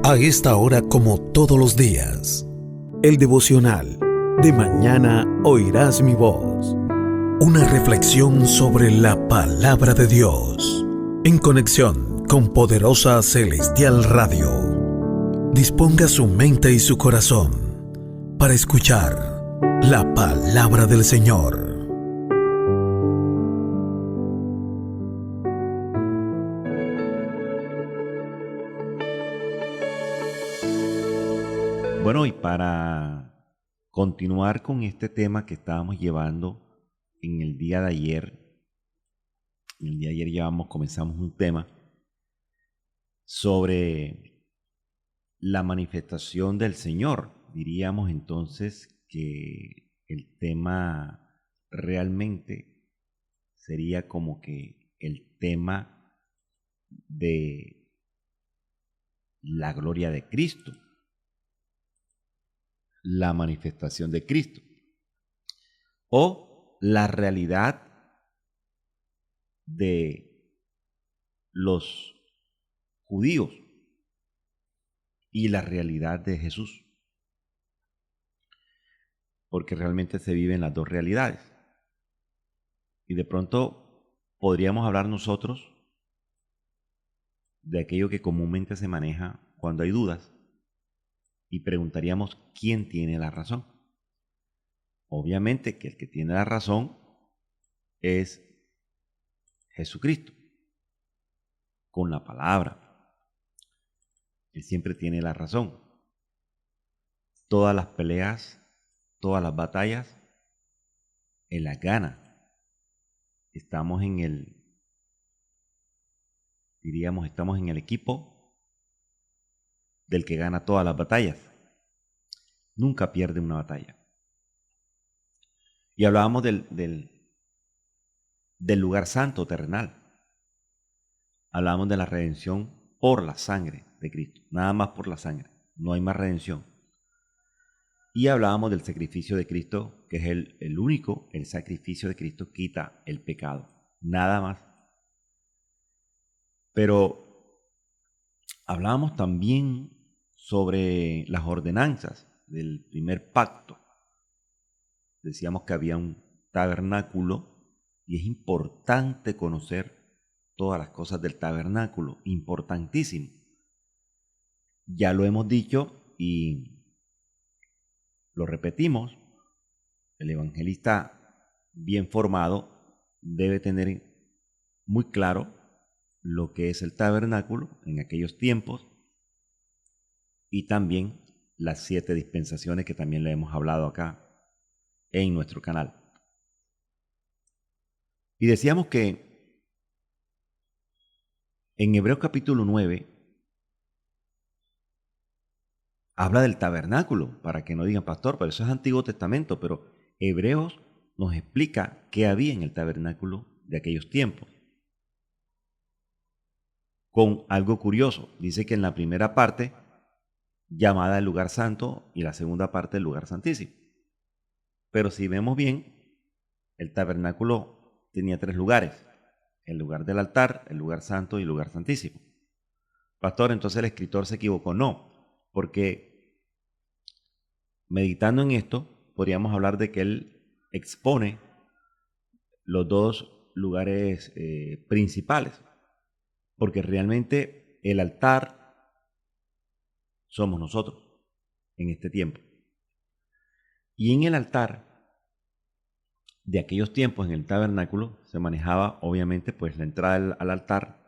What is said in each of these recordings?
A esta hora, como todos los días, el devocional de mañana oirás mi voz. Una reflexión sobre la palabra de Dios, en conexión con Poderosa Celestial Radio. Disponga su mente y su corazón para escuchar la palabra del Señor. Bueno, y para continuar con este tema que estábamos llevando en el día de ayer, comenzamos un tema sobre la manifestación del Señor. Diríamos entonces que el tema realmente sería como que el tema de la gloria de Cristo, la manifestación de Cristo, o la realidad de los judíos y la realidad de Jesús, porque realmente se viven las dos realidades. Y de pronto podríamos hablar nosotros de aquello que comúnmente se maneja cuando hay dudas y preguntaríamos quién tiene la razón. Obviamente que el que tiene la razón es Jesucristo, con la palabra. Él siempre tiene la razón. Todas las peleas, todas las batallas, Él las gana. Estamos en el equipo del que gana todas las batallas. Nunca pierde una batalla. Y hablábamos del lugar santo terrenal. Hablábamos de la redención por la sangre de Cristo. Nada más por la sangre. No hay más redención. Y hablábamos del sacrificio de Cristo, que es el sacrificio de Cristo quita el pecado. Nada más. Pero hablábamos también sobre las ordenanzas del primer pacto. Decíamos que había un tabernáculo y es importante conocer todas las cosas del tabernáculo, importantísimo. Ya lo hemos dicho y lo repetimos, el evangelista bien formado debe tener muy claro lo que es el tabernáculo en aquellos tiempos y también las 7 dispensaciones que también le hemos hablado acá en nuestro canal. Y decíamos que en Hebreos capítulo 9 habla del tabernáculo, para que no digan, pastor, pero eso es Antiguo Testamento, pero Hebreos nos explica qué había en el tabernáculo de aquellos tiempos. Con algo curioso, dice que en la primera parte, llamada el lugar santo, y la segunda parte el lugar santísimo. Pero si vemos bien, el tabernáculo tenía 3 lugares: el lugar del altar, el lugar santo y el lugar santísimo. Pastor, entonces el escritor se equivocó. No, porque meditando en esto, podríamos hablar de que él expone los 2 lugares principales, porque realmente el altar somos nosotros en este tiempo. Y en el altar de aquellos tiempos, en el tabernáculo, se manejaba obviamente pues la entrada al altar,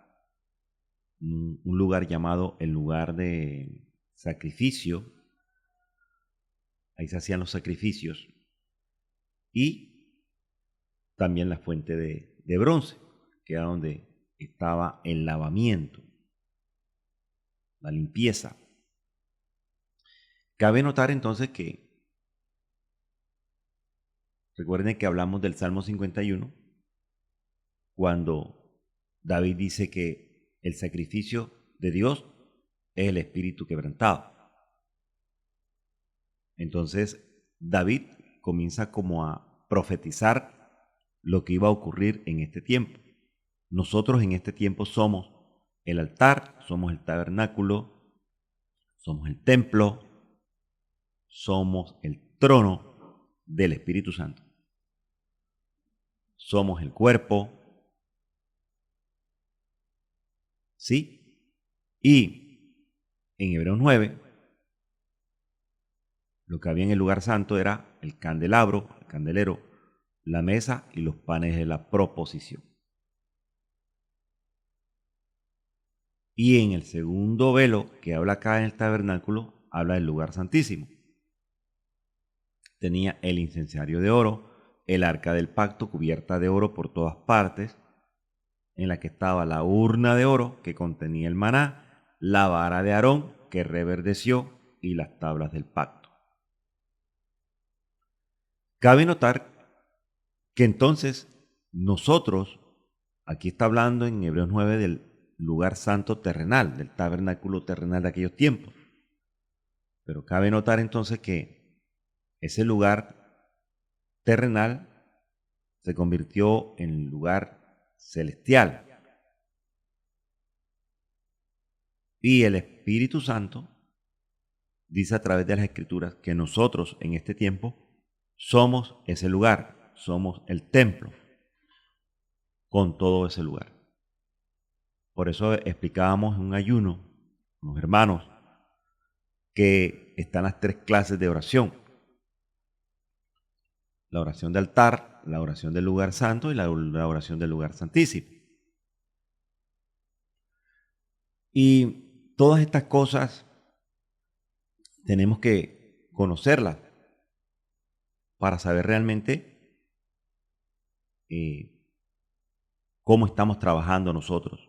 un lugar llamado el lugar de sacrificio. Ahí se hacían los sacrificios. Y también la fuente de bronce, que era donde estaba el lavamiento, la limpieza. Cabe notar entonces que, recuerden que hablamos del Salmo 51, cuando David dice que el sacrificio de Dios es el espíritu quebrantado. Entonces David comienza como a profetizar lo que iba a ocurrir en este tiempo. Nosotros en este tiempo somos el altar, somos el tabernáculo, somos el templo, somos el trono del Espíritu Santo. Somos el cuerpo, ¿sí? Y en Hebreos 9, lo que había en el lugar santo era el candelabro, el candelero, la mesa y los panes de la proposición. Y en el segundo velo que habla acá en el tabernáculo, habla del lugar santísimo. Tenía el incensario de oro, el arca del pacto cubierta de oro por todas partes, en la que estaba la urna de oro que contenía el maná, la vara de Aarón que reverdeció y las tablas del pacto. Cabe notar que entonces nosotros, aquí está hablando en Hebreos 9 del lugar santo terrenal, del tabernáculo terrenal de aquellos tiempos. Pero cabe notar entonces que ese lugar terrenal se convirtió en lugar celestial. Y el Espíritu Santo dice a través de las Escrituras que nosotros en este tiempo somos ese lugar, somos el templo con todo ese lugar. Por eso explicábamos en un ayuno, los hermanos, que están las tres clases de oración. La oración de altar, la oración del lugar santo y la oración del lugar santísimo. Y todas estas cosas tenemos que conocerlas para saber realmente cómo estamos trabajando nosotros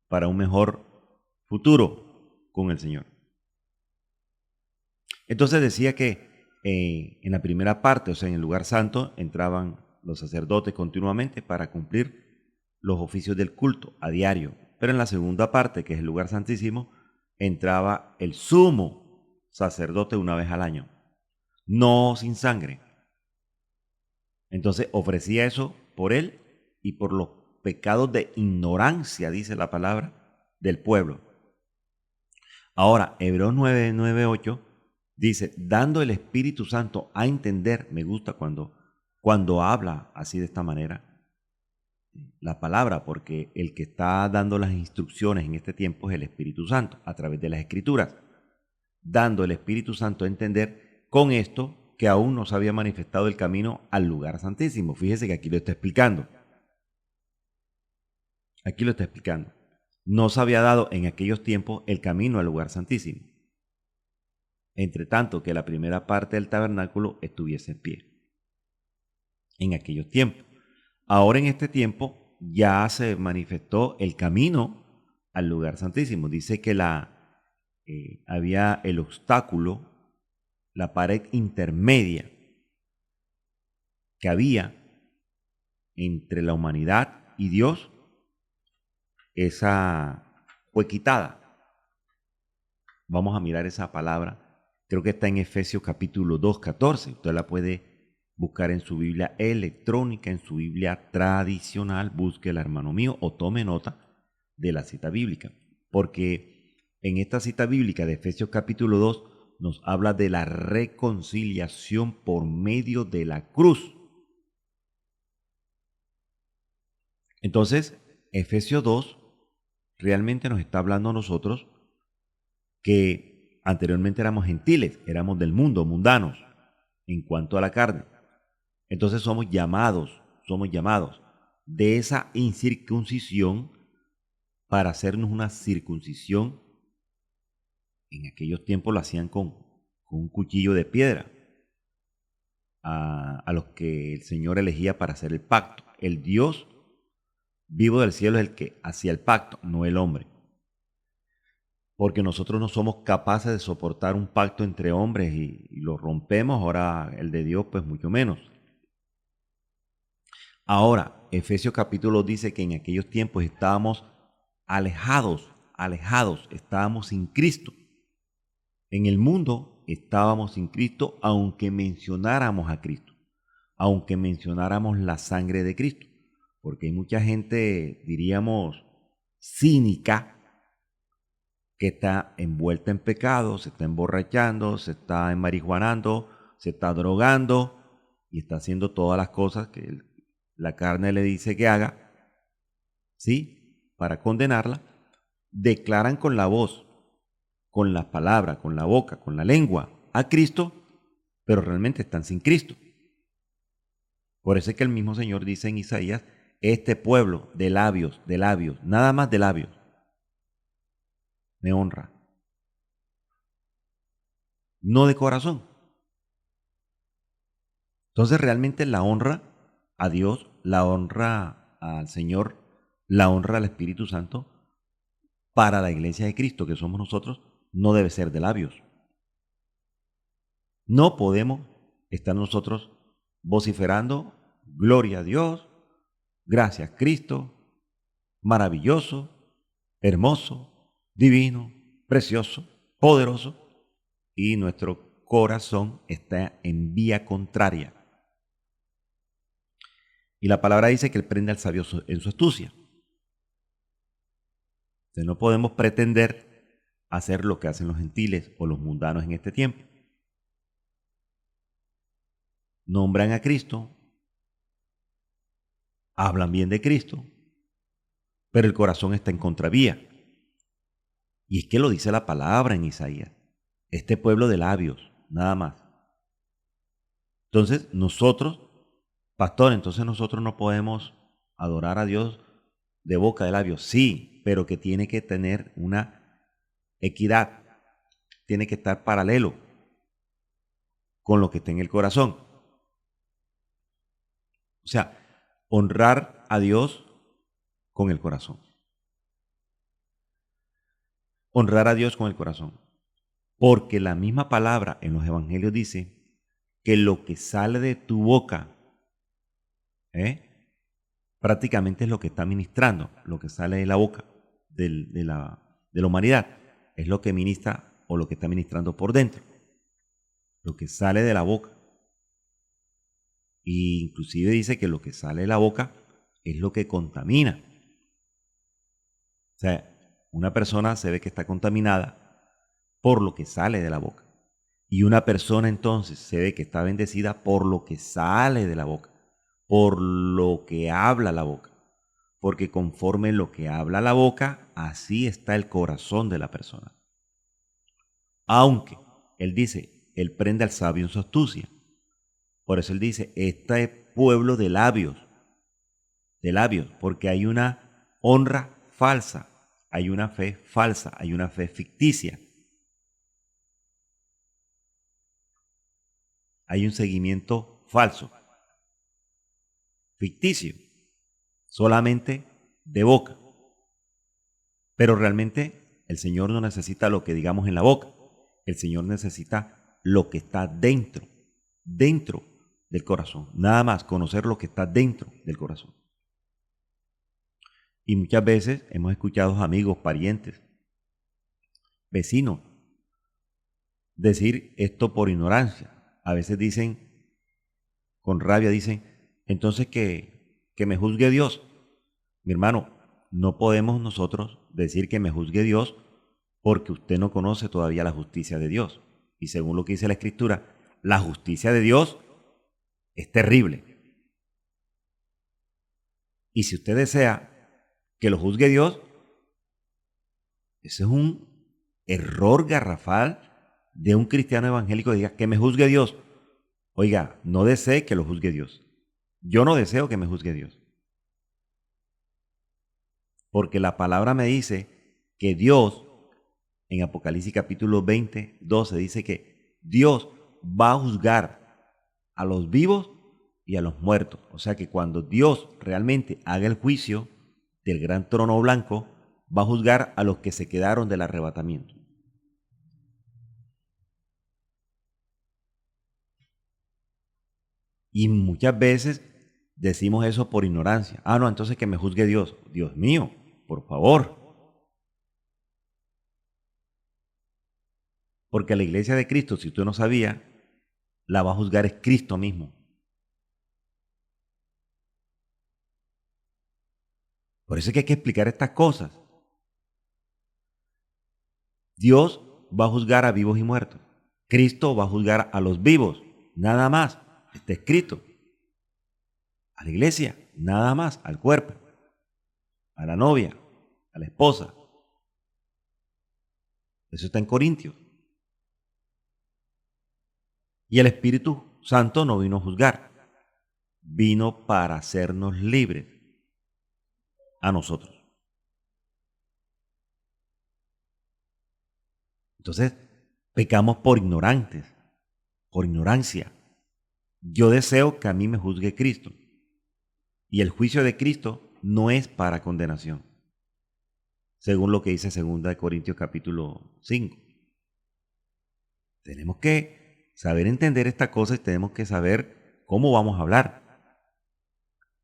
para un mejor futuro con el Señor. Entonces decía que en la primera parte, o sea, en el lugar santo, entraban los sacerdotes continuamente para cumplir los oficios del culto a diario. Pero en la segunda parte, que es el lugar santísimo, entraba el sumo sacerdote una vez al año, no sin sangre. Entonces ofrecía eso por él y por los pecados de ignorancia, dice la palabra, del pueblo. Ahora, Hebreos 9:8 dice, dando el Espíritu Santo a entender, me gusta cuando habla así de esta manera, la palabra, porque el que está dando las instrucciones en este tiempo es el Espíritu Santo, a través de las Escrituras, dando el Espíritu Santo a entender con esto que aún no se había manifestado el camino al lugar santísimo. Fíjese que aquí lo está explicando. Aquí lo está explicando. No se había dado en aquellos tiempos el camino al lugar santísimo. Entre tanto que la primera parte del tabernáculo estuviese en pie. En aquellos tiempos. Ahora en este tiempo ya se manifestó el camino al lugar santísimo. Dice que había el obstáculo, la pared intermedia que había entre la humanidad y Dios, esa fue quitada. Vamos a mirar esa palabra. Creo que está en Efesios capítulo 2, 14. Usted la puede buscar en su Biblia electrónica, en su Biblia tradicional. Búsquela, hermano mío, o tome nota de la cita bíblica. Porque en esta cita bíblica de Efesios capítulo 2 nos habla de la reconciliación por medio de la cruz. Entonces, Efesios 2 realmente nos está hablando a nosotros que anteriormente éramos gentiles, éramos del mundo, mundanos, en cuanto a la carne. Entonces somos llamados de esa incircuncisión para hacernos una circuncisión. En aquellos tiempos lo hacían con un cuchillo de piedra a los que el Señor elegía para hacer el pacto. El Dios vivo del cielo es el que hacía el pacto, no el hombre. Porque nosotros no somos capaces de soportar un pacto entre hombres y lo rompemos, ahora el de Dios pues mucho menos. Ahora, Efesios capítulo dice que en aquellos tiempos estábamos alejados, estábamos sin Cristo. En el mundo estábamos sin Cristo, aunque mencionáramos a Cristo, aunque mencionáramos la sangre de Cristo. Porque hay mucha gente, diríamos, cínica, que está envuelta en pecado, se está emborrachando, se está emarihuanando, se está drogando y está haciendo todas las cosas que la carne le dice que haga, ¿sí? Para condenarla, declaran con la voz, con las palabras, con la boca, con la lengua a Cristo, pero realmente están sin Cristo. Por eso es que el mismo Señor dice en Isaías, este pueblo de labios, nada más de labios, me honra, no de corazón. Entonces realmente la honra a Dios, la honra al Señor, la honra al Espíritu Santo para la iglesia de Cristo que somos nosotros, no debe ser de labios. No podemos estar nosotros vociferando, gloria a Dios, gracias Cristo, maravilloso, hermoso, divino, precioso, poderoso, y nuestro corazón está en vía contraria. Y la palabra dice que él prende al sabio en su astucia. Entonces no podemos pretender hacer lo que hacen los gentiles o los mundanos en este tiempo. Nombran a Cristo, hablan bien de Cristo, pero el corazón está en contravía. Y es que lo dice la palabra en Isaías. Este pueblo de labios, nada más. Entonces nosotros, pastor, entonces nosotros no podemos adorar a Dios de boca de labios. Sí, pero que tiene que tener una equidad. Tiene que estar paralelo con lo que está en el corazón. O sea, honrar a Dios con el corazón. Honrar a Dios con el corazón. Porque la misma palabra en los evangelios dice que lo que sale de tu boca, prácticamente es lo que está ministrando, lo que sale de la boca de la humanidad, es lo que ministra o lo que está ministrando por dentro, lo que sale de la boca. Y inclusive dice que lo que sale de la boca es lo que contamina. O sea, una persona se ve que está contaminada por lo que sale de la boca. Y una persona entonces se ve que está bendecida por lo que sale de la boca, por lo que habla la boca. Porque conforme lo que habla la boca, así está el corazón de la persona. Aunque él dice, él prende al sabio en su astucia. Por eso él dice, este pueblo de labios, porque hay una honra falsa, hay una fe falsa, hay una fe ficticia. Hay un seguimiento falso, ficticio, solamente de boca. Pero realmente el Señor no necesita lo que digamos en la boca. El Señor necesita lo que está dentro del corazón. Nada más conocer lo que está dentro del corazón. Y muchas veces hemos escuchado amigos, parientes, vecinos, decir esto por ignorancia. A veces dicen, con rabia dicen, entonces que me juzgue Dios. Mi hermano, no podemos nosotros decir que me juzgue Dios porque usted no conoce todavía la justicia de Dios. Y según lo que dice la Escritura, la justicia de Dios es terrible. Y si usted desea que lo juzgue Dios, ese es un error garrafal de un cristiano evangélico que diga que me juzgue Dios. Oiga, no desee que lo juzgue Dios. Yo no deseo que me juzgue Dios. Porque la palabra me dice que Dios, en Apocalipsis capítulo 20, 12, dice que Dios va a juzgar a los vivos y a los muertos. O sea que cuando Dios realmente haga el juicio del gran trono blanco, va a juzgar a los que se quedaron del arrebatamiento. Y muchas veces decimos eso por ignorancia. Ah, no, entonces que me juzgue Dios. Dios mío, por favor. Porque la iglesia de Cristo, si usted no sabía, la va a juzgar es Cristo mismo. Por eso es que hay que explicar estas cosas. Dios va a juzgar a vivos y muertos. Cristo va a juzgar a los vivos, nada más. Está escrito. A la iglesia, nada más, al cuerpo, a la novia, a la esposa. Eso está en Corintios. Y el Espíritu Santo no vino a juzgar, vino para hacernos libres a nosotros. Entonces, pecamos por ignorantes, por ignorancia. Yo deseo que a mí me juzgue Cristo. Y el juicio de Cristo no es para condenación, según lo que dice 2 Corintios capítulo 5. Tenemos que saber entender estas cosas y tenemos que saber cómo vamos a hablar.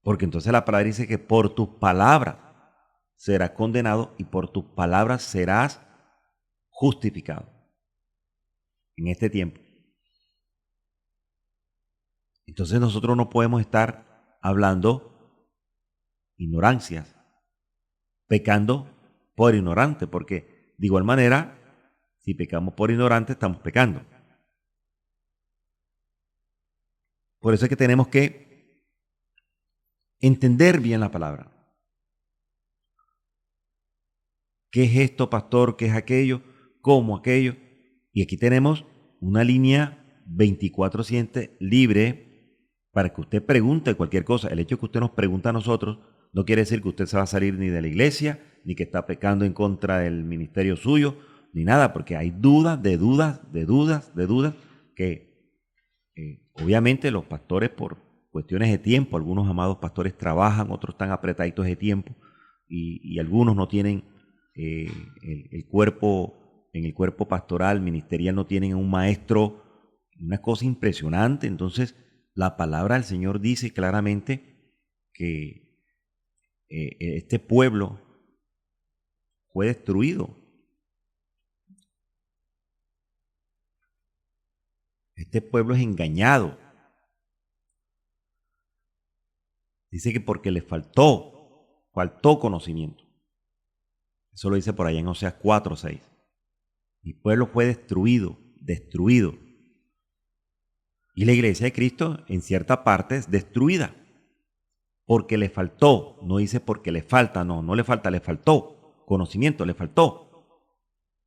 Porque entonces la palabra dice que por tus palabras serás condenado y por tus palabras serás justificado en este tiempo. Entonces nosotros no podemos estar hablando ignorancias, pecando por ignorante, porque de igual manera, si pecamos por ignorante, estamos pecando. Por eso es que tenemos que entender bien la palabra. ¿Qué es esto, pastor? ¿Qué es aquello? ¿Cómo aquello? Y aquí tenemos una línea 24/7 libre para que usted pregunte cualquier cosa. El hecho de que usted nos pregunte a nosotros no quiere decir que usted se va a salir ni de la iglesia, ni que está pecando en contra del ministerio suyo, ni nada, porque hay dudas, que obviamente los pastores por cuestiones de tiempo, algunos amados pastores trabajan, otros están apretaditos de tiempo y algunos no tienen el cuerpo, en el cuerpo pastoral, ministerial, no tienen un maestro, una cosa impresionante. Entonces la palabra del Señor dice claramente que este pueblo fue destruido. Este pueblo es engañado. Dice que porque le faltó conocimiento. Eso lo dice por allá en Oseas 4:6. Mi pueblo fue destruido. Y la iglesia de Cristo en cierta parte es destruida. Porque le faltó, no dice porque le falta, no le falta, le faltó conocimiento, le faltó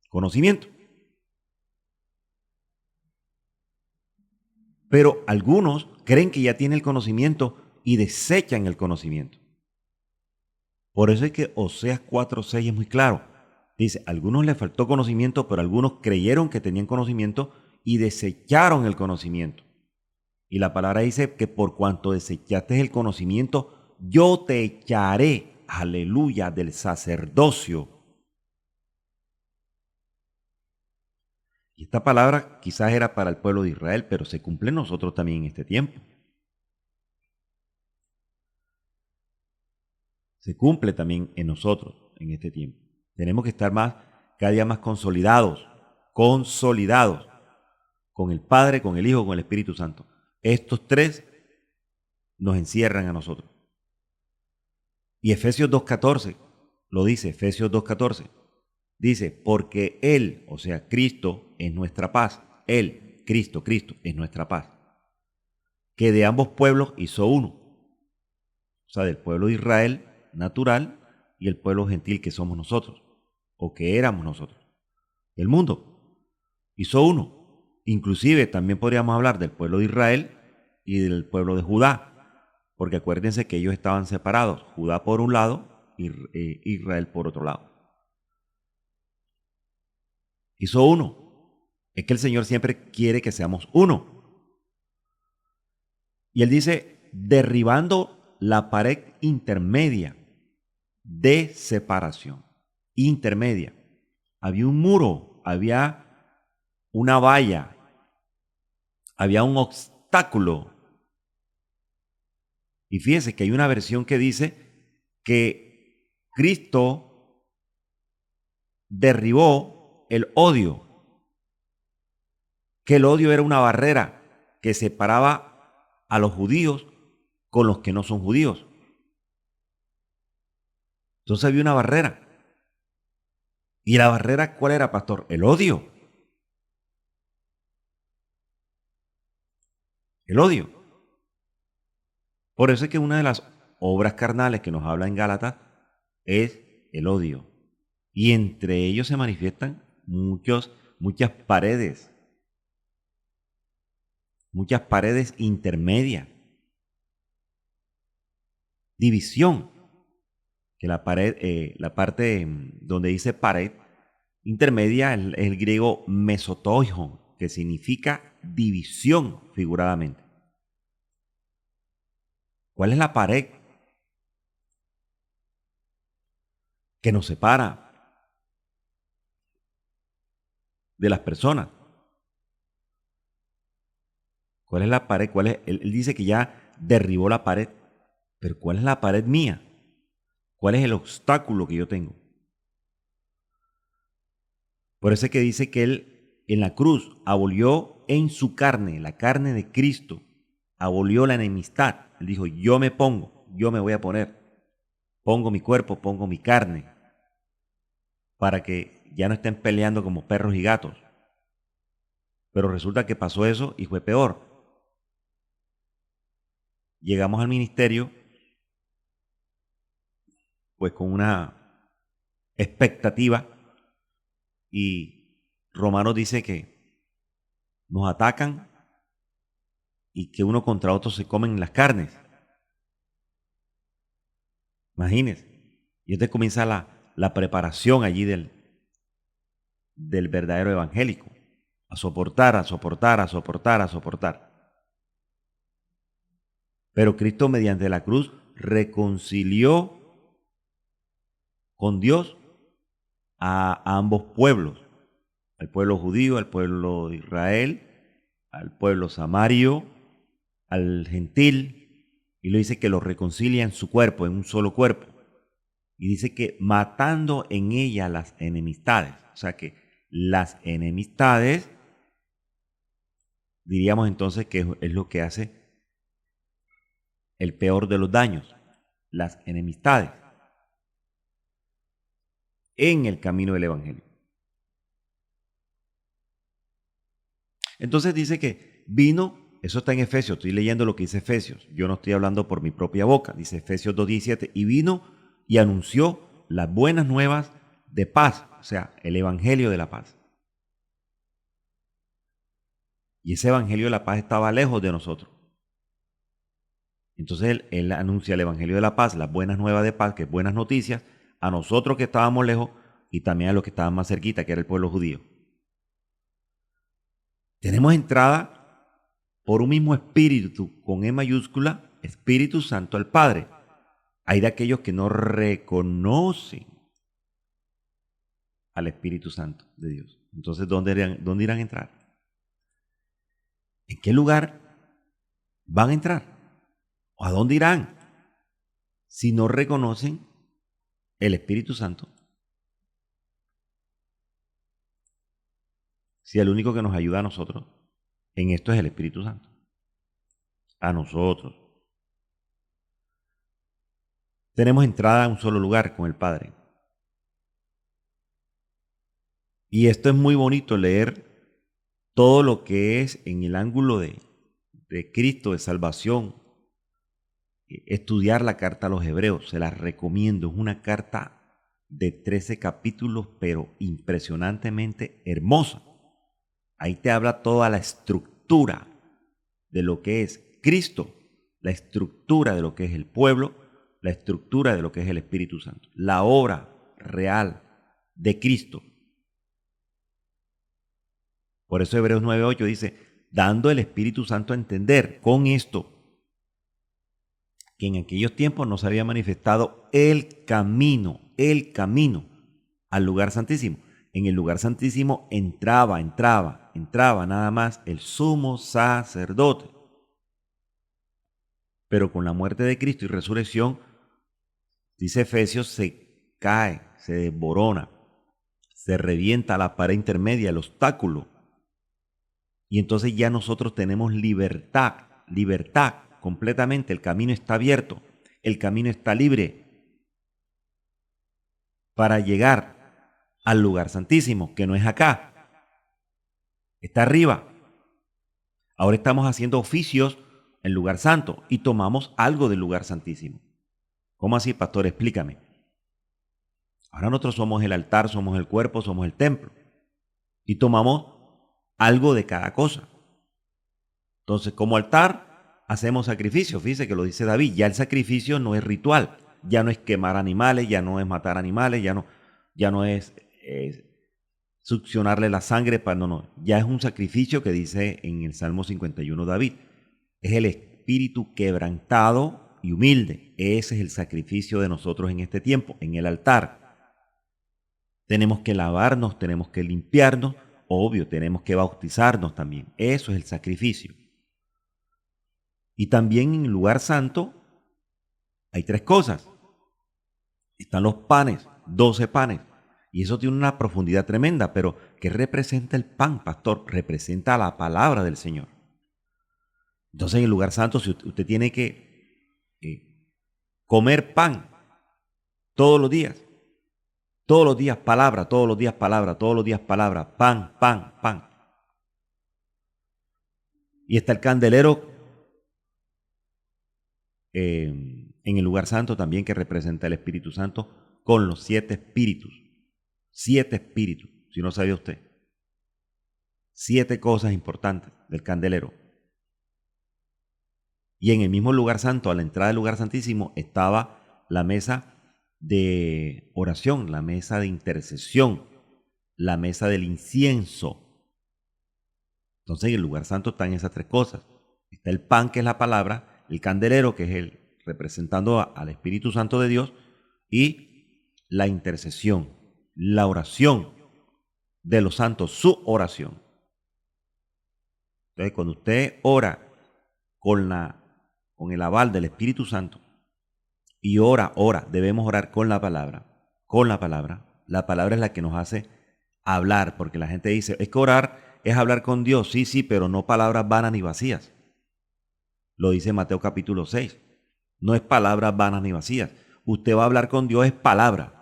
conocimiento. Pero algunos creen que ya tienen el conocimiento y desechan el conocimiento. Por eso es que Oseas 4:6 es muy claro. Dice, a algunos les faltó conocimiento, pero algunos creyeron que tenían conocimiento y desecharon el conocimiento. Y la palabra dice que por cuanto desechaste el conocimiento, yo te echaré, aleluya, del sacerdocio. Y esta palabra quizás era para el pueblo de Israel, pero se cumple en nosotros también en este tiempo. Se cumple también en nosotros en este tiempo. Tenemos que estar cada día más consolidados con el Padre, con el Hijo, con el Espíritu Santo. Estos tres nos encierran a nosotros. Y Efesios 2:14 lo dice, Efesios 2:14. Dice, porque Él, o sea, Cristo, es nuestra paz. Él, Cristo, es nuestra paz. Que de ambos pueblos hizo uno. O sea, del pueblo de Israel natural y el pueblo gentil que somos nosotros, o que éramos nosotros. El mundo hizo uno. Inclusive también podríamos hablar del pueblo de Israel y del pueblo de Judá, porque acuérdense que ellos estaban separados, Judá por un lado y Israel por otro lado. Hizo uno. Es que el Señor siempre quiere que seamos uno. Y Él dice, derribando la pared intermedia de separación. Intermedia. Había un muro, había una valla, había un obstáculo. Y fíjese que hay una versión que dice que Cristo derribó el odio, que el odio era una barrera que separaba a los judíos con los que no son judíos. Entonces había una barrera. ¿Y la barrera cuál era, pastor? El odio. El odio. Por eso es que una de las obras carnales que nos habla en Gálatas es el odio. Y entre ellos se manifiestan muchas paredes intermedias, división, que la parte donde dice pared intermedia es el griego mesotoion, que significa división figuradamente. ¿Cuál es la pared que nos separa de las personas? ¿Cuál es la pared? Él dice que ya derribó la pared, pero ¿cuál es la pared mía? ¿Cuál es el obstáculo que yo tengo? Por eso es que dice que él en la cruz abolió en su carne, la carne de Cristo, abolió la enemistad. Él dijo, yo me voy a poner, pongo mi cuerpo, pongo mi carne, para que ya no estén peleando como perros y gatos. Pero resulta que pasó eso y fue peor. Llegamos al ministerio pues con una expectativa y Romanos dice que nos atacan y que uno contra otro se comen las carnes. Imagínense. Y entonces comienza la preparación allí del verdadero evangélico. A soportar, a soportar, a soportar, a soportar. Pero Cristo mediante la cruz reconcilió con Dios a ambos pueblos. Al pueblo judío, al pueblo de Israel, al pueblo samario, al gentil, y lo dice que lo reconcilia en su cuerpo, en un solo cuerpo. Y dice que matando en ella las enemistades. O sea que las enemistades, diríamos entonces que es lo que hace el peor de los daños. Las enemistades en el camino del evangelio. Entonces dice que vino, eso está en Efesios, estoy leyendo lo que dice Efesios, yo no estoy hablando por mi propia boca, dice Efesios 2:17, y vino y anunció las buenas nuevas de paz, o sea, el evangelio de la paz. Y ese evangelio de la paz estaba lejos de nosotros. Entonces él anuncia el evangelio de la paz, las buenas nuevas de paz, que es buenas noticias, a nosotros que estábamos lejos y también a los que estaban más cerquita, que era el pueblo judío. Tenemos entrada por un mismo espíritu, con E mayúscula, Espíritu Santo al Padre. Hay de aquellos que no reconocen al Espíritu Santo de Dios. Entonces, ¿dónde irán a entrar? ¿En qué lugar van a entrar? ¿O a dónde irán? Si no reconocen el Espíritu Santo. Si el único que nos ayuda a nosotros en esto es el Espíritu Santo. A nosotros. Tenemos entrada a un solo lugar con el Padre. Y esto es muy bonito, leer todo lo que es en el ángulo de Cristo, de salvación. Estudiar la carta a los Hebreos, se las recomiendo. Es una carta de 13 capítulos, pero impresionantemente hermosa. Ahí te habla toda la estructura de lo que es Cristo, la estructura de lo que es el pueblo, la estructura de lo que es el Espíritu Santo, la obra real de Cristo. Por eso Hebreos 9:8 dice, dando el Espíritu Santo a entender con esto, que en aquellos tiempos no se había manifestado el camino al lugar santísimo. En el lugar santísimo entraba nada más el sumo sacerdote. Pero con la muerte de Cristo y resurrección, dice Efesios, se cae, se desborona, se revienta la pared intermedia, el obstáculo. Y entonces ya nosotros tenemos libertad completamente. El camino está abierto, el camino está libre para llegar al lugar santísimo, que no es acá, está arriba. Ahora estamos haciendo oficios en lugar santo y tomamos algo del lugar santísimo. ¿Cómo así, pastor? Explícame. Ahora nosotros somos el altar, somos el cuerpo, somos el templo. Y tomamos algo de cada cosa. Entonces, como altar, hacemos sacrificio. Fíjese que lo dice David, ya el sacrificio no es ritual, ya no es quemar animales, ya no es matar animales, ya no es succionarle la sangre para no, ya es un sacrificio que dice en el Salmo 51 David. Es el espíritu quebrantado y humilde. Ese es el sacrificio de nosotros en este tiempo, en el altar. Tenemos que lavarnos, tenemos que limpiarnos, obvio, tenemos que bautizarnos también. Eso es el sacrificio. Y también en el lugar santo hay 3 cosas. Están los panes, 12 panes. Y eso tiene una profundidad tremenda, pero ¿qué representa el pan, pastor? Representa la palabra del Señor. Entonces en el lugar santo si usted tiene que comer pan todos los días palabra, todos los días palabra, todos los días palabra, pan, pan, pan. Y está el candelero en el lugar santo también que representa el Espíritu Santo con los 7 espíritus. 7 espíritus, si no sabía usted. 7 cosas importantes del candelero. Y en el mismo lugar santo, a la entrada del lugar santísimo, estaba la mesa de oración, la mesa de intercesión, la mesa del incienso. Entonces en el lugar santo están esas 3 cosas. Está el pan, que es la palabra, el candelero, que es el representando al Espíritu Santo de Dios, y la intercesión, la oración de los santos, su oración. Entonces cuando usted ora con el aval del Espíritu Santo, y ora, debemos orar con la palabra. La palabra es la que nos hace hablar, porque la gente dice, es que orar es hablar con Dios, sí, pero no palabras vanas ni vacías. Lo dice Mateo capítulo 6. No es palabras vanas ni vacías. Usted va a hablar con Dios, es palabra.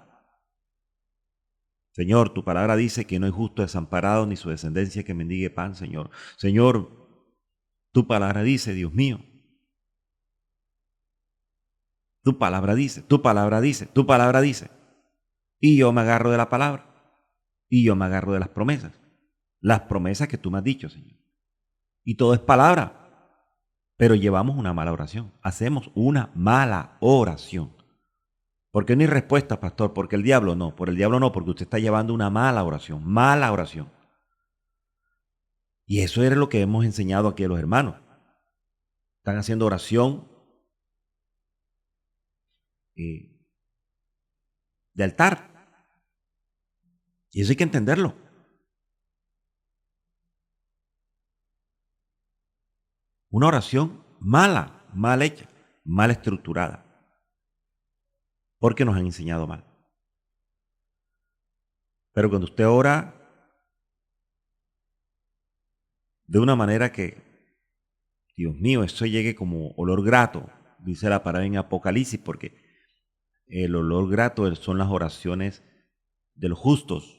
Señor, tu palabra dice que no hay justo desamparado ni su descendencia que mendigue pan, Señor. Señor, tu palabra dice, Dios mío. Tu palabra dice, tu palabra dice, tu palabra dice. Y yo me agarro de la palabra. Y yo me agarro de las promesas. Las promesas que tú me has dicho, Señor. Y todo es palabra. Pero llevamos una mala oración. Hacemos una mala oración. ¿Por qué no hay respuesta, pastor? Porque el diablo no. Por el diablo no, porque usted está llevando una mala oración. Mala oración. Y eso es lo que hemos enseñado aquí a los hermanos. Están haciendo oración de altar. Y eso hay que entenderlo. Una oración mala, mal hecha, mal estructurada. Porque nos han enseñado mal. Pero cuando usted ora de una manera que, Dios mío, eso llegue como olor grato, dice la palabra en Apocalipsis, porque el olor grato son las oraciones de los justos.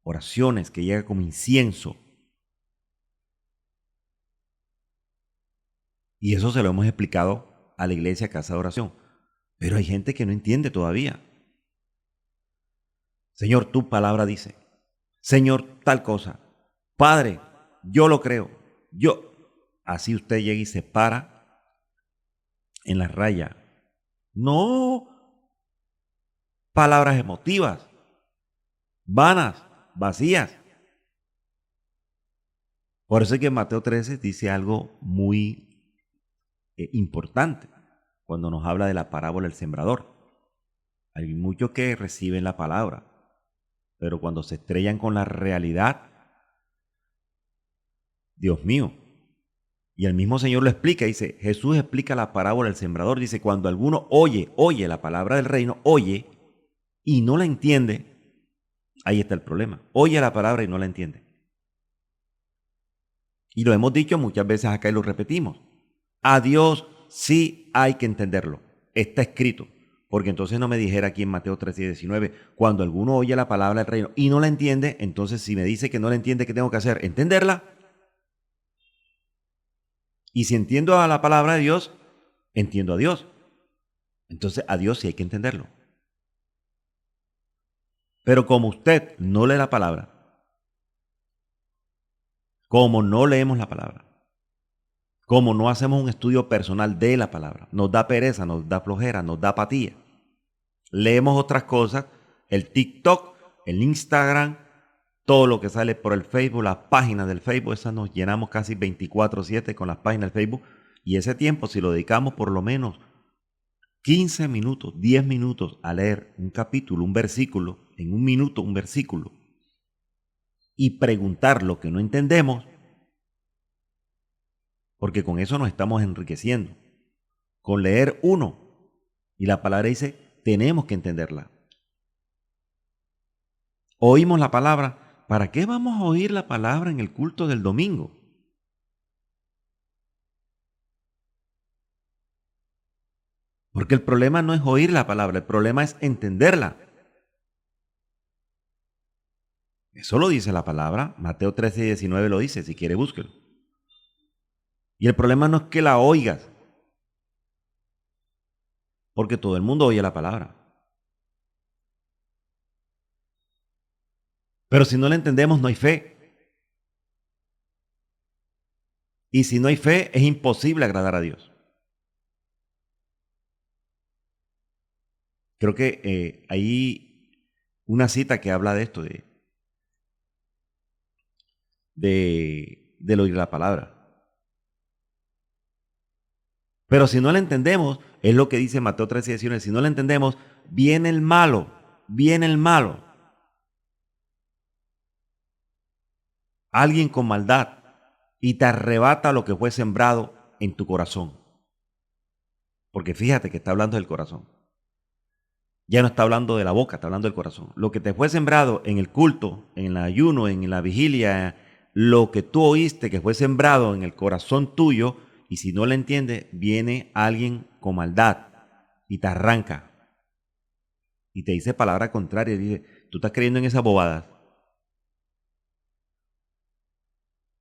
Oraciones que llegan como incienso. Y eso se lo hemos explicado a la iglesia Casa de Oración. Pero hay gente que no entiende todavía. Señor, tu palabra dice. Señor, tal cosa. Padre, yo lo creo. Así usted llega y se para en la raya. No palabras emotivas, vanas, vacías. Por eso es que Mateo 13 dice algo muy importante cuando nos habla de la parábola del sembrador. Hay muchos que reciben la palabra, pero cuando se estrellan con la realidad, Dios mío. Y el mismo Señor lo explica, dice, Jesús explica la parábola del sembrador, dice, cuando alguno oye la palabra del reino, oye y no la entiende, ahí está el problema. Oye la palabra y no la entiende. Y lo hemos dicho muchas veces acá y lo repetimos. A Dios sí hay que entenderlo. Está escrito. Porque entonces no me dijera aquí en Mateo 13 y 19, cuando alguno oye la palabra del reino y no la entiende, entonces si me dice que no la entiende, ¿qué tengo que hacer? ¿Entenderla? Y si entiendo a la palabra de Dios, entiendo a Dios. Entonces a Dios sí hay que entenderlo. Pero como usted no lee la palabra, como no leemos la palabra, como no hacemos un estudio personal de la palabra, nos da pereza, nos da flojera, nos da apatía. Leemos otras cosas, el TikTok, el Instagram, todo lo que sale por el Facebook, las páginas del Facebook, esas nos llenamos casi 24/7 con las páginas del Facebook. Y ese tiempo, si lo dedicamos por lo menos 15 minutos, 10 minutos a leer un capítulo, un versículo, en un minuto un versículo, y preguntar lo que no entendemos, porque con eso nos estamos enriqueciendo. Con leer uno, y la palabra dice, tenemos que entenderla. Oímos la palabra, ¿para qué vamos a oír la palabra en el culto del domingo? Porque el problema no es oír la palabra, el problema es entenderla. Eso lo dice la palabra, Mateo 13 y 19 lo dice, si quiere búsquelo. Y el problema no es que la oigas, porque todo el mundo oye la palabra. Pero si no la entendemos, no hay fe. Y si no hay fe, es imposible agradar a Dios. Creo que hay una cita que habla de esto, del oír la palabra. Pero si no la entendemos, es lo que dice Mateo 13 y 19, si no la entendemos, viene el malo, viene el malo. Alguien con maldad y te arrebata lo que fue sembrado en tu corazón. Porque fíjate que está hablando del corazón. Ya no está hablando de la boca, está hablando del corazón. Lo que te fue sembrado en el culto, en el ayuno, en la vigilia, lo que tú oíste que fue sembrado en el corazón tuyo, y si no lo entiendes, viene alguien con maldad y te arranca. Y te dice palabra contraria y dice, tú estás creyendo en esas bobadas.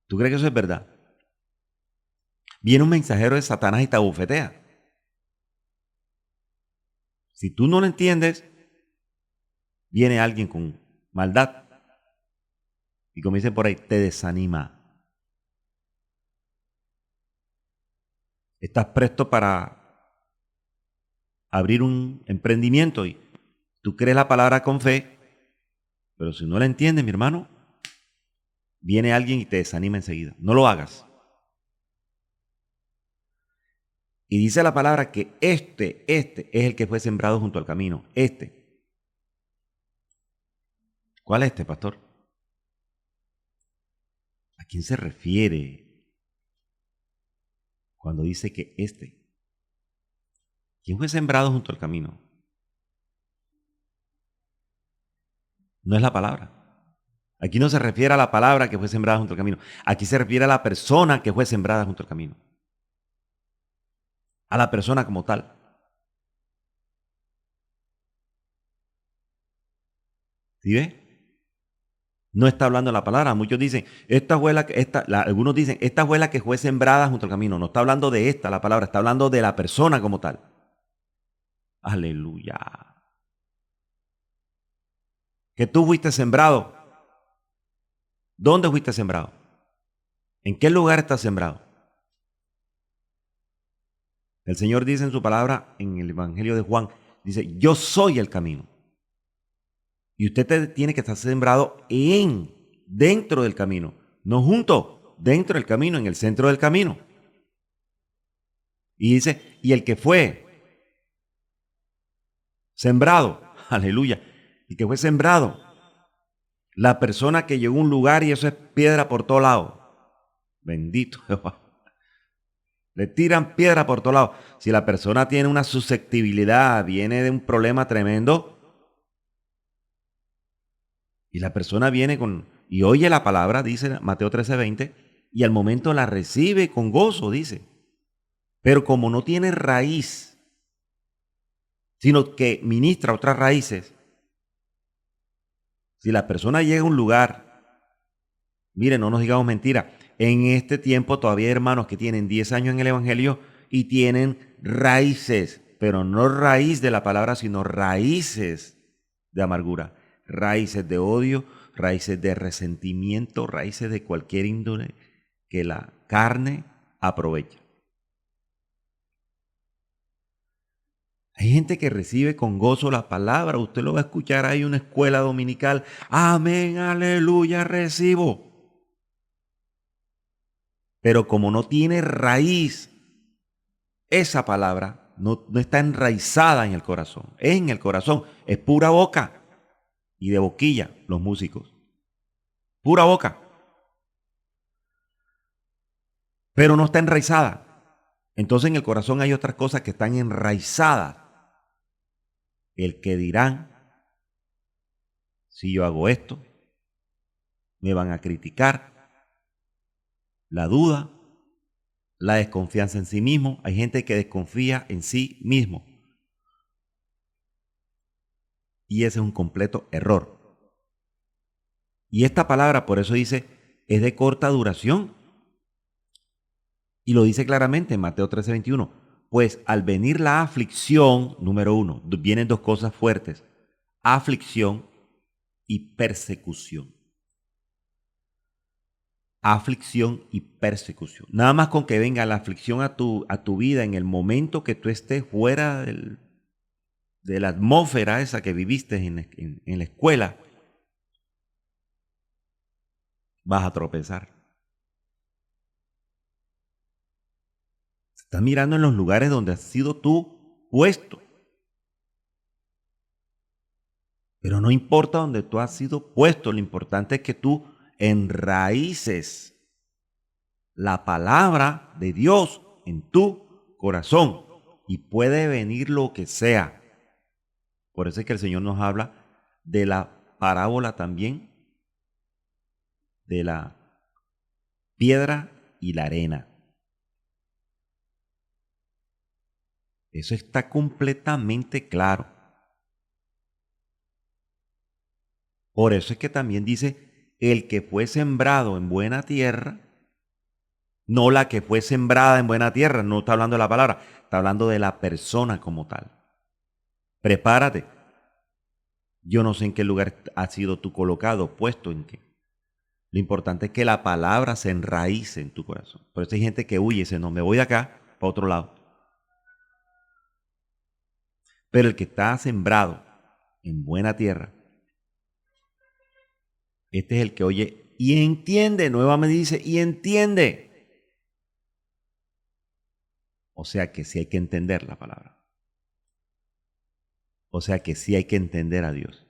¿Tú crees que eso es verdad? Viene un mensajero de Satanás y te abofetea. Si tú no lo entiendes, viene alguien con maldad y, como dicen por ahí, te desanima. Estás presto para abrir un emprendimiento y tú crees la palabra con fe, pero si no la entiendes, mi hermano, viene alguien y te desanima enseguida. No lo hagas. Y dice la palabra que este es el que fue sembrado junto al camino. ¿Cuál es este, pastor? ¿A quién se refiere cuando dice que ¿Quién fue sembrado junto al camino? No es la palabra. Aquí no se refiere a la palabra que fue sembrada junto al camino. Aquí se refiere a la persona que fue sembrada junto al camino. A la persona como tal. ¿Sí ve? No está hablando la palabra. Muchos dicen, algunos dicen, esta fue la que fue sembrada junto al camino. No está hablando de la palabra, está hablando de la persona como tal. Aleluya. Que tú fuiste sembrado. ¿Dónde fuiste sembrado? ¿En qué lugar estás sembrado? El Señor dice en su palabra, en el Evangelio de Juan, dice, yo soy el camino. Y usted tiene que estar sembrado dentro del camino, no junto, dentro del camino, en el centro del camino. Y dice, y el que fue sembrado, aleluya, y que fue sembrado, la persona que llegó a un lugar y eso es piedra por todo lado. Bendito Jehová. Le tiran piedra por todo lado. Si la persona tiene una susceptibilidad, viene de un problema tremendo, y la persona viene y oye la palabra, dice Mateo 13:20, y al momento la recibe con gozo, dice. Pero como no tiene raíz, sino que ministra otras raíces. Si la persona llega a un lugar, miren, no nos digamos mentira, en este tiempo todavía hay hermanos que tienen 10 años en el Evangelio y tienen raíces, pero no raíz de la palabra, sino raíces de amargura, raíces de odio, raíces de resentimiento, raíces de cualquier índole que la carne aprovecha. Hay gente que recibe con gozo la palabra. Usted lo va a escuchar ahí en una escuela dominical. Amén, aleluya, recibo. Pero como no tiene raíz, esa palabra no está enraizada en el corazón. En el corazón. Es pura boca. Y de boquilla, los músicos. Pura boca. Pero no está enraizada. Entonces en el corazón hay otras cosas que están enraizadas. El que dirán, si yo hago esto, me van a criticar. La duda, la desconfianza en sí mismo. Hay gente que desconfía en sí mismo. Y ese es un completo error. Y esta palabra, por eso dice, es de corta duración. Y lo dice claramente en Mateo 13:21. Pues al venir la aflicción, número 1, vienen dos cosas fuertes. Aflicción y persecución. Aflicción y persecución. Nada más con que venga la aflicción a tu vida en el momento que tú estés fuera de la atmósfera esa que viviste en la escuela, vas a tropezar. Estás mirando en los lugares donde has sido tú puesto. Pero no importa donde tú has sido puesto, lo importante es que tú enraíces la palabra de Dios en tu corazón y puede venir lo que sea. Por eso es que el Señor nos habla de la parábola también de la piedra y la arena. Eso está completamente claro. Por eso es que también dice, el que fue sembrado en buena tierra, no la que fue sembrada en buena tierra, no está hablando de la palabra, está hablando de la persona como tal. Prepárate. Yo no sé en qué lugar has sido tú colocado, puesto en qué. Lo importante es que la palabra se enraíce en tu corazón. Por eso hay gente que huye y dice, no, me voy de acá para otro lado. Pero el que está sembrado en buena tierra, este es el que oye y entiende. Nuevamente dice, y entiende. O sea que sí hay que entender la palabra. O sea que sí hay que entender a Dios.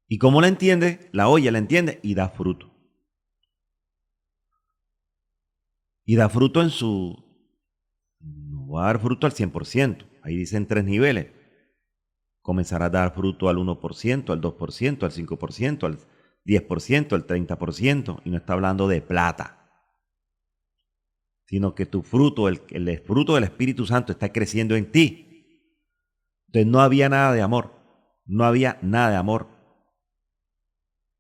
¿Y cómo la entiende? La oye, la entiende y da fruto. Y da fruto en su... No va a dar fruto al 100%. Ahí dicen 3 niveles. Comenzará a dar fruto al 1%, al 2%, al 5%, al 10%, al 30%. Y no está hablando de plata. Sino que tu fruto, el fruto del Espíritu Santo está creciendo en ti. Entonces no había nada de amor. No había nada de amor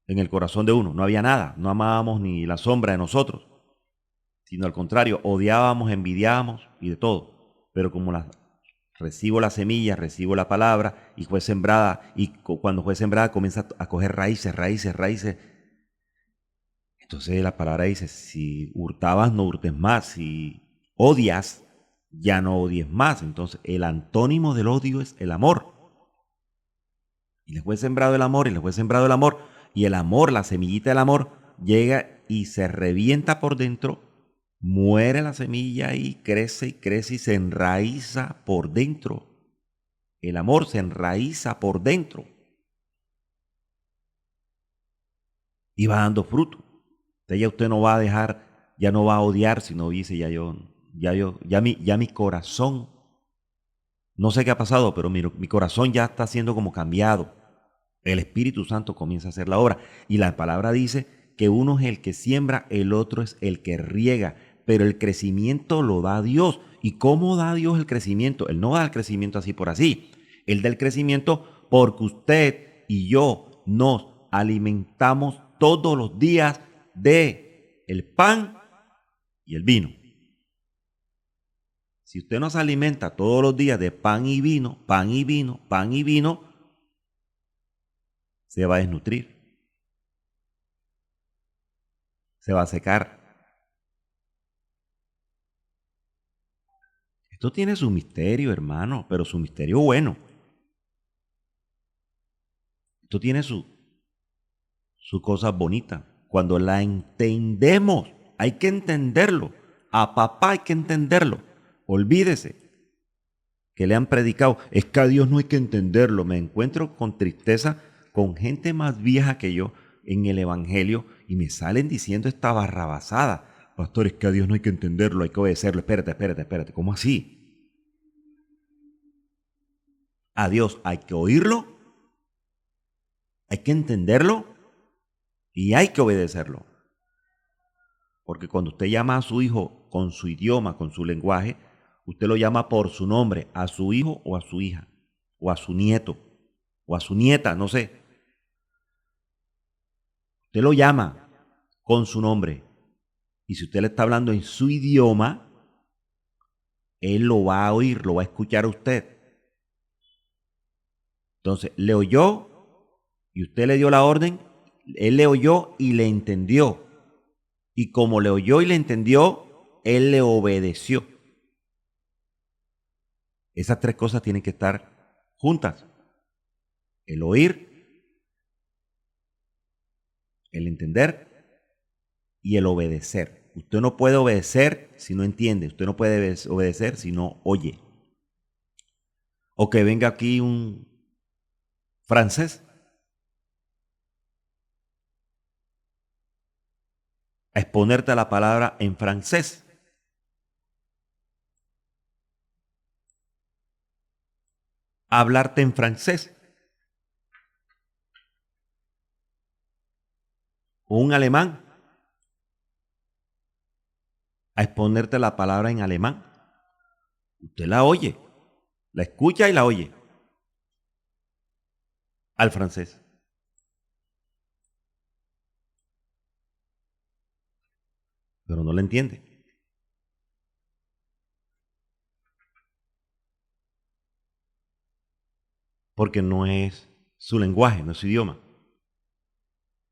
en el corazón de uno. No había nada. No amábamos ni la sombra de nosotros. Sino al contrario, odiábamos, envidiábamos y de todo. Pero como recibo la semilla, recibo la palabra y fue sembrada, y cuando fue sembrada comienza a coger raíces, raíces, raíces. Entonces la palabra dice, si hurtabas, no hurtes más. Si odias, ya no odies más. Entonces el antónimo del odio es el amor. Y les fue sembrado el amor, y les fue sembrado el amor. Y el amor, la semillita del amor, llega y se revienta por dentro. Muere la semilla y crece y se enraiza por dentro. El amor se enraiza por dentro. Y va dando fruto. Entonces ya usted no va a dejar, ya no va a odiar, sino dice, ya mi corazón, no sé qué ha pasado, pero mi corazón ya está siendo como cambiado. El Espíritu Santo comienza a hacer la obra. Y la palabra dice que uno es el que siembra, el otro es el que riega. pero el crecimiento lo da Dios. ¿Y cómo da Dios el crecimiento? Él no da el crecimiento así por así. Él da el crecimiento porque usted y yo nos alimentamos todos los días de el pan y el vino. Si usted nos alimenta todos los días de pan y vino, pan y vino, pan y vino, se va a desnutrir. Se va a secar. Esto tiene su misterio, hermano, pero su misterio bueno. Esto tiene su cosa bonita. Cuando la entendemos, hay que entenderlo. A papá hay que entenderlo. Olvídese que le han predicado. Es que a Dios no hay que entenderlo. Me encuentro con tristeza con gente más vieja que yo en el evangelio y me salen diciendo esta barrabasada. Pastor, es que a Dios no hay que entenderlo, hay que obedecerlo. Espérate. ¿Cómo así? A Dios hay que oírlo, hay que entenderlo y hay que obedecerlo. Porque cuando usted llama a su hijo con su idioma, con su lenguaje, usted lo llama por su nombre, a su hijo o a su hija, o a su nieto, o a su nieta, no sé. Usted lo llama con su nombre. Y si usted le está hablando en su idioma, él lo va a oír, lo va a escuchar a usted. Entonces, le oyó y usted le dio la orden, él le oyó y le entendió. Y como le oyó y le entendió, él le obedeció. Esas tres cosas tienen que estar juntas. El oír, el entender y el obedecer. Usted no puede obedecer si no entiende. Usted no puede obedecer si no oye. O que venga aquí un francés a exponerte la palabra en francés. A hablarte en francés. O un alemán a exponerte la palabra en alemán. Usted la oye, la escucha y la oye. Al francés. Pero no la entiende. Porque no es su lenguaje, no es su idioma.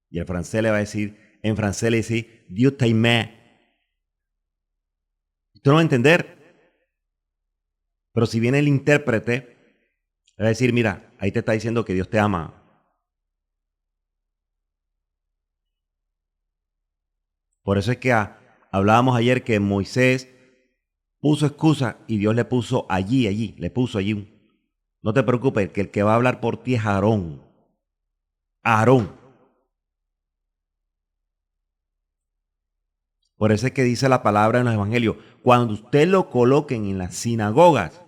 Y el francés le va a decir, en francés le dice, Dieu t'aime. Usted no va a entender. Pero si viene el intérprete, le va a decir, mira, ahí te está diciendo que Dios te ama. Por eso es que hablábamos ayer que Moisés puso excusa y Dios le puso allí, le puso allí. No te preocupes, que el que va a hablar por ti es Aarón. Aarón. Por eso es que dice la palabra en los evangelios, cuando usted lo coloquen en las sinagogas,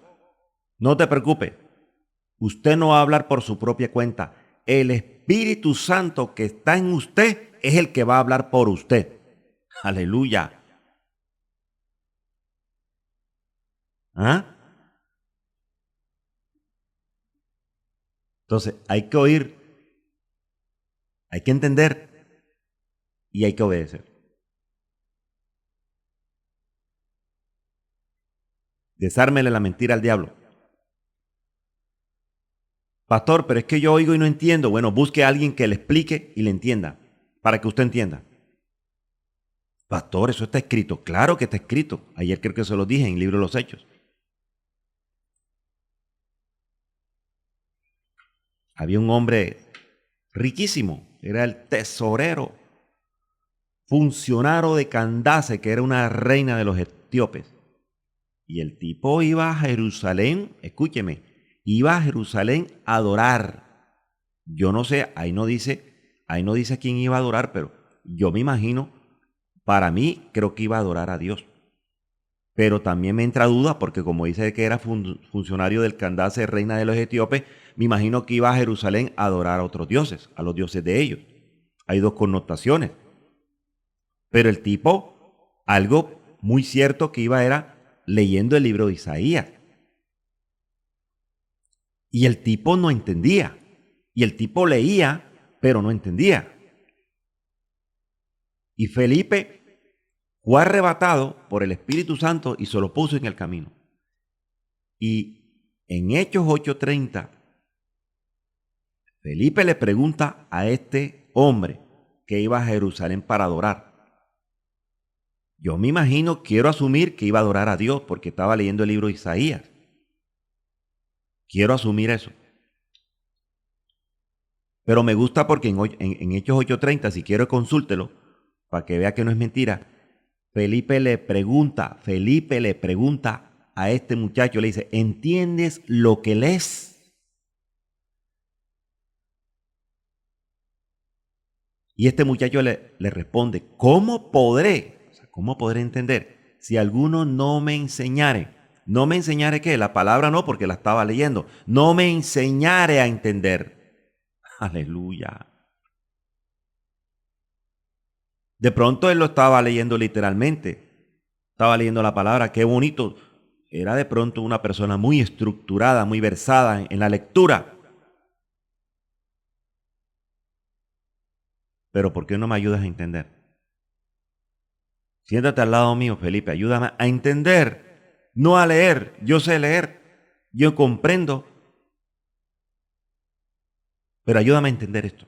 no te preocupes, usted no va a hablar por su propia cuenta. El Espíritu Santo que está en usted es el que va a hablar por usted. Aleluya. ¿Ah? Entonces, hay que oír, hay que entender y hay que obedecer. Desármele la mentira al diablo. Pastor, pero es que yo oigo y no entiendo. Bueno, busque a alguien que le explique y le entienda, para que usted entienda. Pastor, eso está escrito. Claro que está escrito. Ayer creo que se lo dije en el libro de los Hechos. Había un hombre riquísimo, era el tesorero, funcionario de Candace, que era una reina de los etíopes. Y el tipo iba a Jerusalén, escúcheme, iba a Jerusalén a adorar. Yo no sé, ahí no dice a quién iba a adorar, pero yo me imagino, para mí creo que iba a adorar a Dios. Pero también me entra duda porque como dice que era funcionario del Candace, reina de los etíopes, me imagino que iba a Jerusalén a adorar a otros dioses, a los dioses de ellos. Hay dos connotaciones. Pero el tipo, algo muy cierto que iba era leyendo el libro de Isaías. Y el tipo no entendía. Y el tipo leía, pero no entendía. Y Felipe fue arrebatado por el Espíritu Santo y se lo puso en el camino. Y en Hechos 8:30, Felipe le pregunta a este hombre que iba a Jerusalén para adorar. Yo me imagino, quiero asumir que iba a adorar a Dios porque estaba leyendo el libro de Isaías. Quiero asumir eso. Pero me gusta porque en Hechos 8:30, si quiero consúltelo, para que vea que no es mentira, Felipe le pregunta a este muchacho, le dice, ¿entiendes lo que lees? Y este muchacho le responde, ¿cómo podré? O sea, ¿cómo podré entender? Si alguno no me enseñare. ¿No me enseñare qué? La palabra no, porque la estaba leyendo. No me enseñare a entender. Aleluya. De pronto él lo estaba leyendo literalmente. Estaba leyendo la palabra, qué bonito. Era de pronto una persona muy estructurada, muy versada en la lectura. Pero ¿por qué no me ayudas a entender? Siéntate al lado mío, Felipe, ayúdame a entender, no a leer. Yo sé leer, yo comprendo, pero ayúdame a entender esto.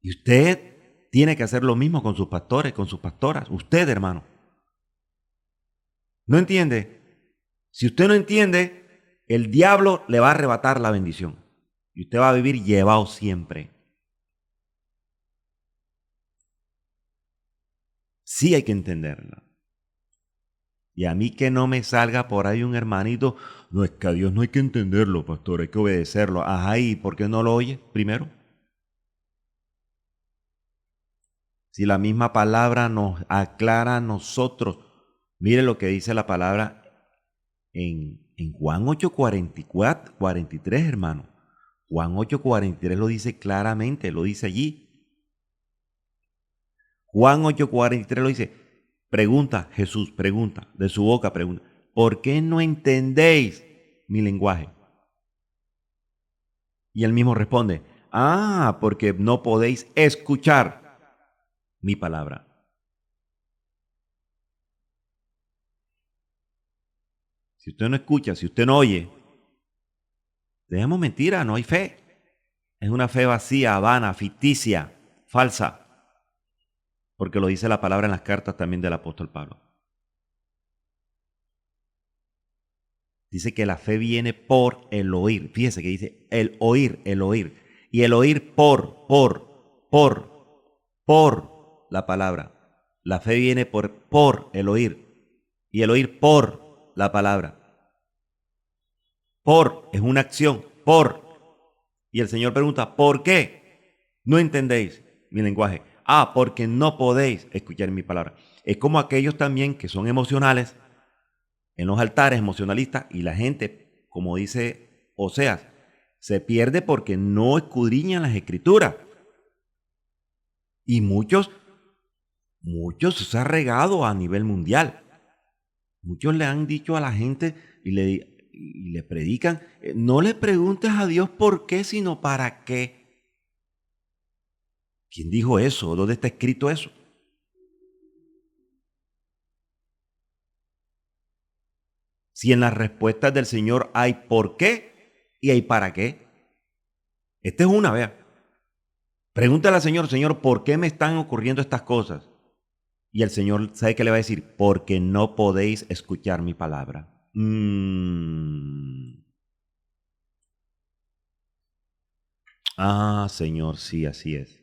Y usted tiene que hacer lo mismo con sus pastores, con sus pastoras. Usted, hermano. ¿No entiende? Si usted no entiende, el diablo le va a arrebatar la bendición. Y usted va a vivir llevado siempre. Sí hay que entenderla. Y a mí que no me salga por ahí un hermanito, no es que a Dios no hay que entenderlo, pastor, hay que obedecerlo. Ajá, ¿y por qué no lo oye primero? Si la misma palabra nos aclara a nosotros. Mire lo que dice la palabra en Juan 8:44, 43, hermano. Juan 8:43 lo dice claramente, lo dice allí. Juan 8:43 lo dice. Pregunta, Jesús, pregunta, de su boca pregunta, ¿por qué no entendéis mi lenguaje? Y él mismo responde, porque no podéis escuchar mi palabra. Si usted no escucha, si usted no oye, dejemos mentira, no hay fe. Es una fe vacía, vana, ficticia, falsa, porque lo dice la palabra en las cartas también del apóstol Pablo. Dice que la fe viene por el oír. Fíjese que dice el oír, el oír. Y el oír por la palabra. La fe viene por el oír. Y el oír por la palabra. Por es una acción, por. Y el Señor pregunta, ¿por qué no entendéis mi lenguaje? Porque no podéis escuchar mi palabra. Es como aquellos también que son emocionales en los altares emocionalistas y la gente, como dice Oseas, se pierde porque no escudriñan las escrituras. Y muchos se ha regado a nivel mundial. Muchos le han dicho a la gente y le predican, no le preguntes a Dios por qué, sino para qué. ¿Quién dijo eso? ¿Dónde está escrito eso? Si en las respuestas del Señor hay por qué y hay para qué. Esta es una, vea. Pregúntale al Señor, Señor, ¿por qué me están ocurriendo estas cosas? Y el Señor, ¿sabe qué le va a decir? Porque no podéis escuchar mi palabra. Señor, sí, así es.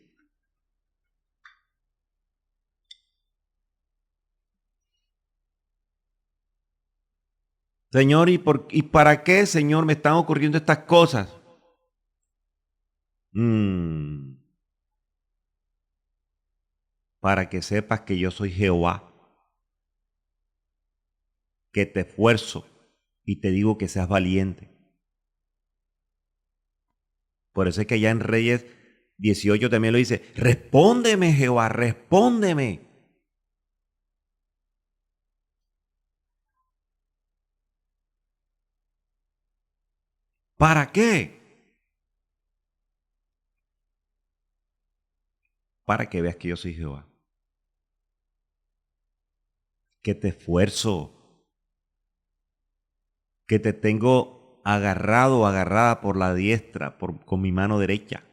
Señor, ¿y para qué, Señor, me están ocurriendo estas cosas? Para que sepas que yo soy Jehová, que te esfuerzo y te digo que seas valiente. Por eso es que ya en Reyes 18 también lo dice, respóndeme, Jehová, respóndeme. ¿Para qué? Para que veas que yo soy Jehová, que te esfuerzo, que te tengo agarrado o agarrada por la diestra, con mi mano derecha.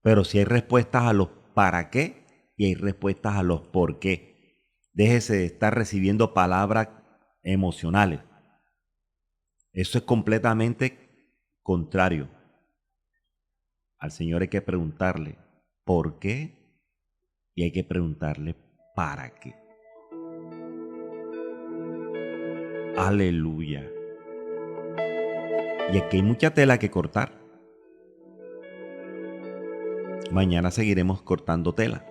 Pero si hay respuestas a los para qué y hay respuestas a los por qué. Déjese de estar recibiendo palabras emocionales. Eso es completamente contrario. Al Señor hay que preguntarle por qué y hay que preguntarle para qué. Aleluya. Y aquí hay mucha tela que cortar. Mañana seguiremos cortando tela.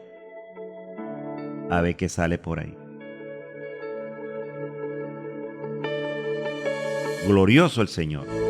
A ver qué sale por ahí. Glorioso el Señor.